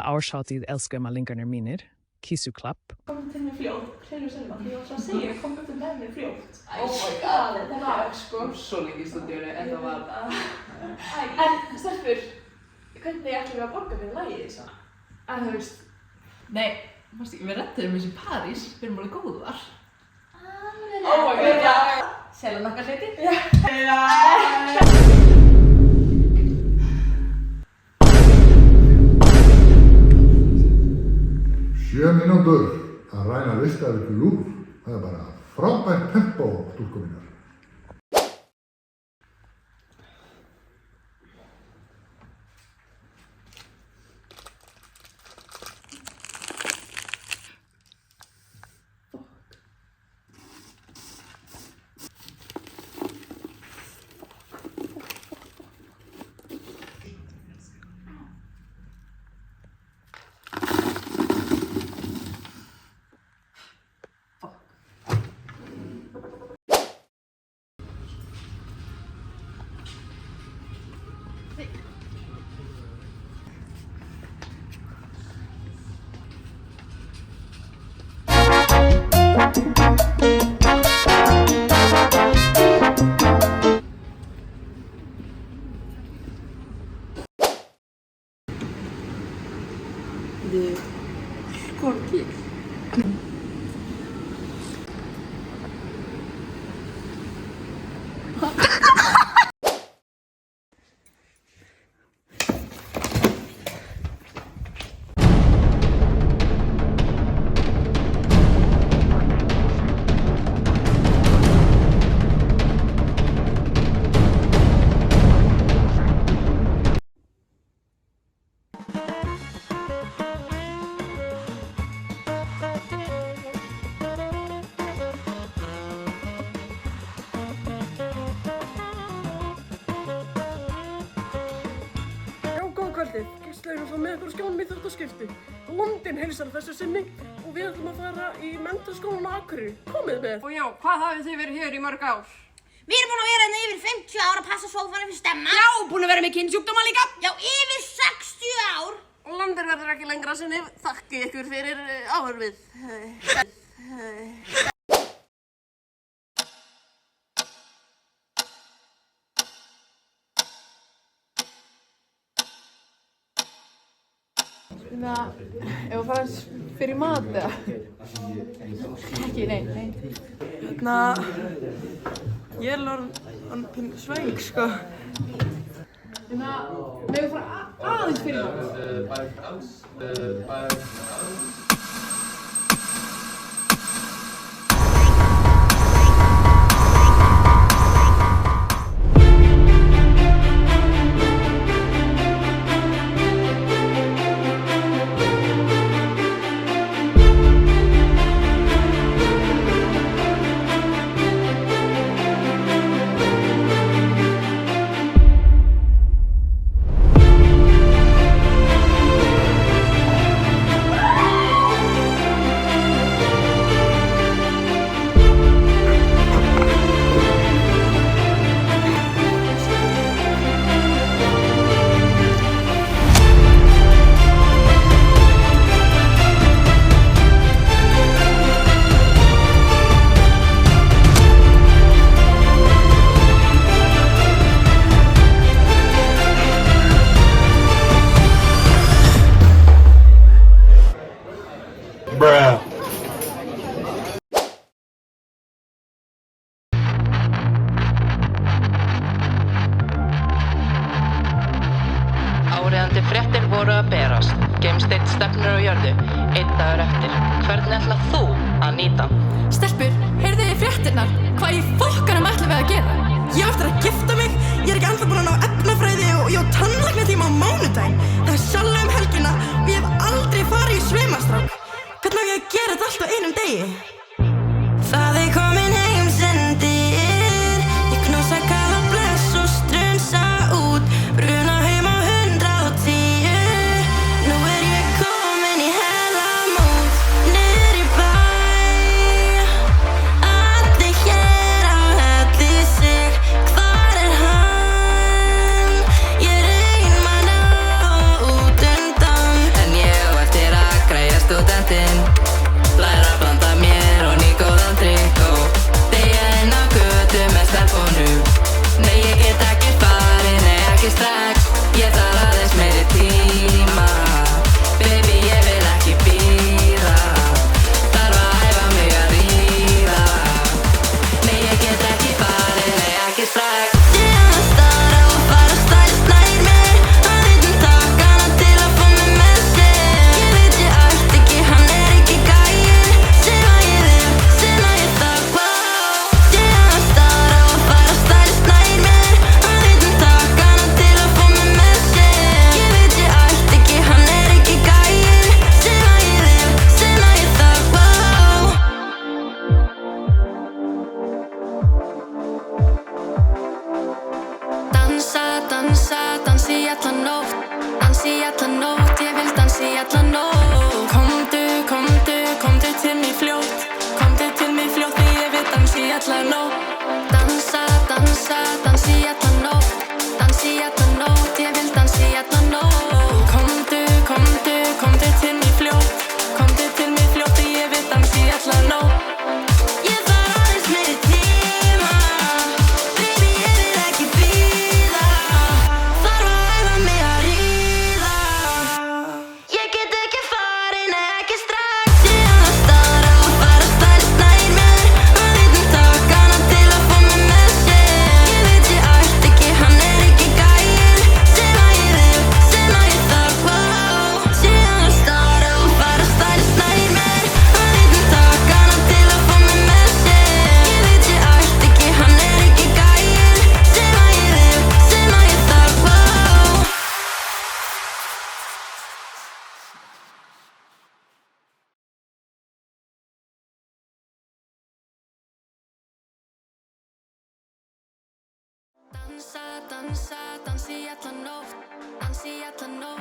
árshátíð elskumalingarnir mínir, Kísuklapp. Kom til mig fljótt, Hlynur Selma, því ég var svo að segja, kom upp með mér fljótt. Oh my god, Það var sko. svo lengi í stúdíónu en það var... En stelpur, hvernig ætlum við að borga fyrir lagið þess að? En þú veist... Nei, við rettum þessu í París, við erum alveg góðar. Oh my god. Selja nokkar hluti? Sjö mínútur að ræna listaverku Lúr. Það bara frábært tempó, stúlkur mínar. Hvorki. Gísli Einarsson með ykkur á skjánum í þetta skipti. London heilsar þessu sinni og við ætlum að fara í menntaskólann á Akureyri. Komið með! Og já, hvað hafið þið verið hér í mörg ár? Við erum búin að vera hérna yfir 50 ár að passa sófanum fyrir stemma. Já, búin að vera með kynnsjúkdóma líka. Já, yfir 60 ár. Landir verður ekki lengra sinni. Þakki ykkur fyrir áhörfið. Ef við fara fyrir mat eða? Ekki, nei. Ég er orðin sveik, sko. Ef við fara aðeins fyrir mat? Áríðandi fréttir voru að berast. Geimsteinn stefnir á jörðu. Einn dagur eftir. Hvernig ætlað þú að nýta? Stelpur, heyrðu þið fréttirnar? Hvað í fokkanum ætlum við að gera? Ég á eftir að gifta mig. Ég er ekki ennþá búin að ná efnafræði og ég á tannlæknatíma á mánudaginn. Það er sjálf helgina og ég hef aldrei farið í svimastrák. Hvernig á ég að gera þetta allt á einum degi? Það er komin heimsendir. Ég knossa kalla bless og strunsa út. Bruna heim á 110. Nú er ég komin í hellamót. Niður í bæ. Allir hér á helli sig. Hvar er hann? Ég reyn maður út undan. En ég dansa, dansa, dansi alla nótt, dansi alla nótt.